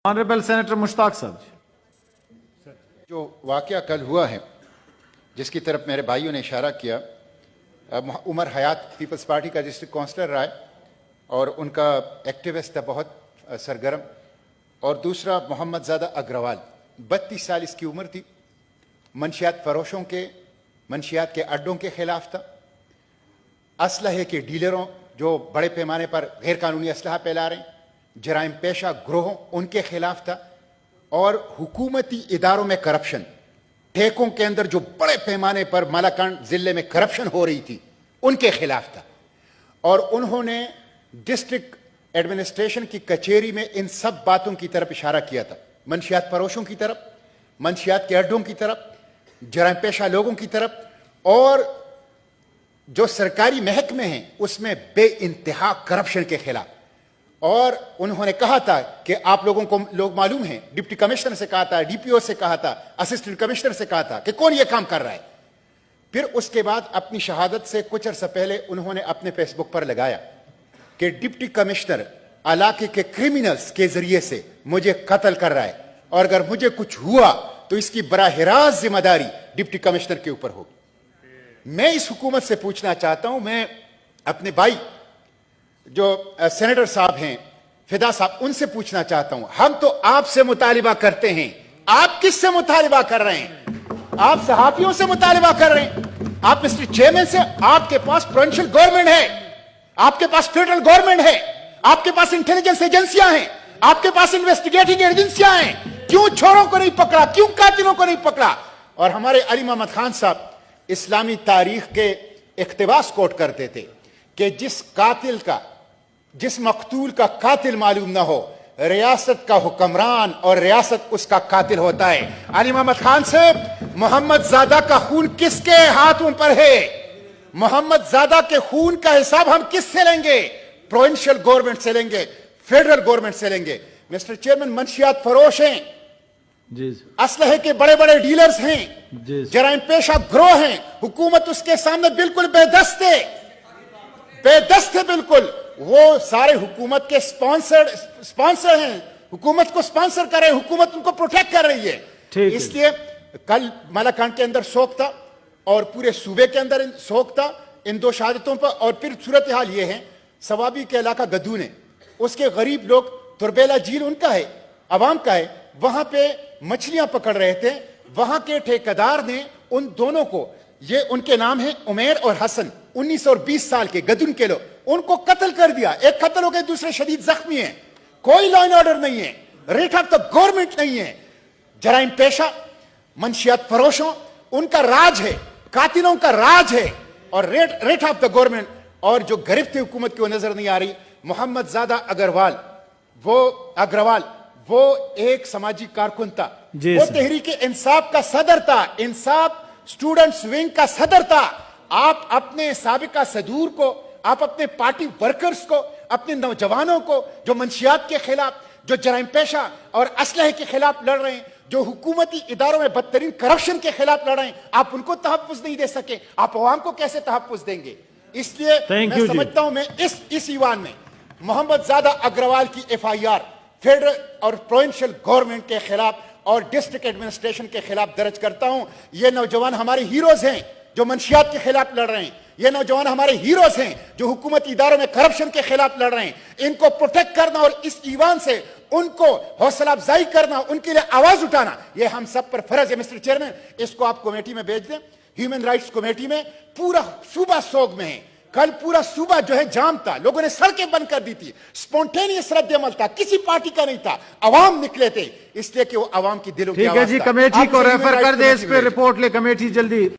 Honourable senator Mushtaq साहब। जो वाक़या कल हुआ है जिसकी तरफ मेरे भाइयों ने इशारा किया, उमर हयात पीपल्स पार्टी का डिस्ट्रिक्ट काउंसलर रहा है और उनका एक्टिविस्ट था बहुत सरगर्म, और दूसरा मोहम्मद ज़ादा अग्रवाल 32 साल इसकी उम्र थी, मंशियात फरोशों के मंशियात के अड्डों के खिलाफ था, असलहे के डीलरों जो बड़े पैमाने पर गैर कानूनी असलहा फैला रहे हैं, जराइम पेशा ग्रोहों उनके खिलाफ था, और हुकूमती इदारों में करप्शन, ठेकों के अंदर जो बड़े पैमाने पर मालाकान जिले में करप्शन हो रही थी उनके खिलाफ था। और उन्होंने डिस्ट्रिक्ट एडमिनिस्ट्रेशन की कचेरी में इन सब बातों की तरफ इशारा किया था, मंशियात फरोशों की तरफ, मंशियात के अड्डों की तरफ, जराइम पेशा लोगों की तरफ, और जो सरकारी महकमे हैं उसमें बेइंतहा करप्शन के खिलाफ। और उन्होंने कहा था कि आप लोगों को लोग मालूम हैं, डिप्टी कमिश्नर से कहा था, डीपीओ से कहा था, असिस्टेंट कमिश्नर से कहा था कि कौन ये काम कर रहा है। फिर उसके बाद अपनी शहादत से कुछ अर्सा पहले उन्होंने अपने फेसबुक पर लगाया कि डिप्टी कमिश्नर इलाके के क्रिमिनल्स के जरिए से मुझे कत्ल कर रहा है, और अगर मुझे कुछ हुआ तो इसकी बराह रास्त जिम्मेदारी डिप्टी कमिश्नर के ऊपर होगी। मैं इस हुकूमत से पूछना चाहता हूं, मैं अपने भाई जो सेनेटर साहब हैं, फिदा साहब, उनसे पूछना चाहता हूं, हम तो आपसे मुतालिबा करते हैं, आप किससे मुतालिबा कर रहे हैं? आप सहाफियों से मुतालिबा कर रहे हैं, आप मिस्टर चेयरमैन से। आपके पास प्रोविंशियल गवर्नमेंट है, आपके पास फेडरल गवर्नमेंट है, आपके पास इंटेलिजेंस एजेंसियां हैं, आपके पास इन्वेस्टिगेटिंग एजेंसियां हैं, क्यों छोरों को नहीं पकड़ा, क्यों कातिलों को नहीं पकड़ा? और हमारे अली मोहम्मद खान साहब इस्लामी तारीख के इख्तिबास कोट करते थे कि जिस कातिल का, जिस मकतूल का कातिल मालूम ना हो, रियासत का हुक्मरान और रियासत उसका कातिल होता है। अली मोहम्मद खान साहब, मोहम्मद ज़ादा का खून किसके हाथों पर है? मोहम्मद ज़ादा के खून का हिसाब हम किससे लेंगे? प्रोविंशियल गवर्नमेंट से लेंगे, फेडरल गवर्नमेंट से लेंगे। मिस्टर चेयरमैन, मंशियात फरोश हैं, असलहे के बड़े बड़े डीलर्स हैं, जराइम पेशा ग्रोह हैं, हुकूमत उसके सामने बिल्कुल बेदस्त है बिल्कुल। वो सारे हुकूमत के स्पॉन्सर हैं, हुकूमत को स्पॉन्सर कर रहे हैं, हुकूमत उनको प्रोटेक्ट कर रही है। इसलिए कल मालाकान के अंदर शोक था और पूरे सूबे के अंदर शोक था इन दो शहादतों पर। और फिर सूरत हाल ये है, सवाबी के इलाका गदून है, उसके गरीब लोग, तुरबेला झील उनका है, अवाम का है, वहां पे मछलियां पकड़ रहे थे। वहां के ठेकेदार ने उन दोनों को, ये उनके नाम है उमेर और हसन, 19 और 20 साल के गदून के लोग, उनको कत्ल कर दिया। एक कत्ल हो गए, दूसरे शदीद जख्मी हैं, कोई लॉ एंड ऑर्डर नहीं है, रेट ऑफ द गवर्नमेंट नहीं है। जराइम पेशा, मंशियात फरोशों, उनका राज है, कातिलों का राज है, और रेट ऑफ द गवर्नमेंट। और जो गिरफ्त हुकूमत की वो नजर नहीं आ रही। मोहम्मद ज़ादा अग्रवाल वो एक समाजी कारकुन था, वो तहरीक इंसाफ का सदर था, इंसाफ स्टूडेंट्स विंग का सदर था। आप अपने साबिका सदूर को, आप अपने पार्टी वर्कर्स को, अपने नौजवानों को जो मंशियात के खिलाफ, जो जराइम पेशा और असलहे के खिलाफ लड़ रहे हैं, जो हुकूमती इदारों में बदतरीन करप्शन के खिलाफ लड़ रहे हैं, आप उनको तहफ़्फ़ुज़ नहीं दे सके, आप अवाम को कैसे तहफ़्फ़ुज़ देंगे? इसलिए मैं समझता हूं, मैं इस ईवान में मोहम्मद ज़ादा अग्रवाल की FIR फेडरल और प्रोविंशियल गवर्नमेंट के खिलाफ और डिस्ट्रिक्ट एडमिनिस्ट्रेशन के खिलाफ दर्ज करता हूं। ये नौजवान हमारे हीरोज हैं जो मंशियात के खिलाफ लड़ रहे हैं, ये नौजवान हमारे हीरोज हैं जो हुकूमती इदारों में करप्शन के खिलाफ लड़ रहे हैं। इनको प्रोटेक्ट करना और इस ईवान से उनको हौसला अफजाई करना, उनके लिए आवाज उठाना, ये हम सब पर फर्ज है। मिस्टर चेयरमैन, इसको आप कमेटी में भेज दें, ह्यूमन राइट्स कमेटी में। पूरा सूबा सोग में है, कल पूरा सूबा जो है जाम था, लोगों ने सड़कें बंद कर दी थी, स्पॉन्टेनियस रद्द अमल था, किसी पार्टी का नहीं था, अवाम निकले थे, इसलिए कि वो अवाम की दिलों की आवाज था। ठीक है जी, कमेटी को रेफर कर दे, इस पे रिपोर्ट ले कमेटी जल्दी।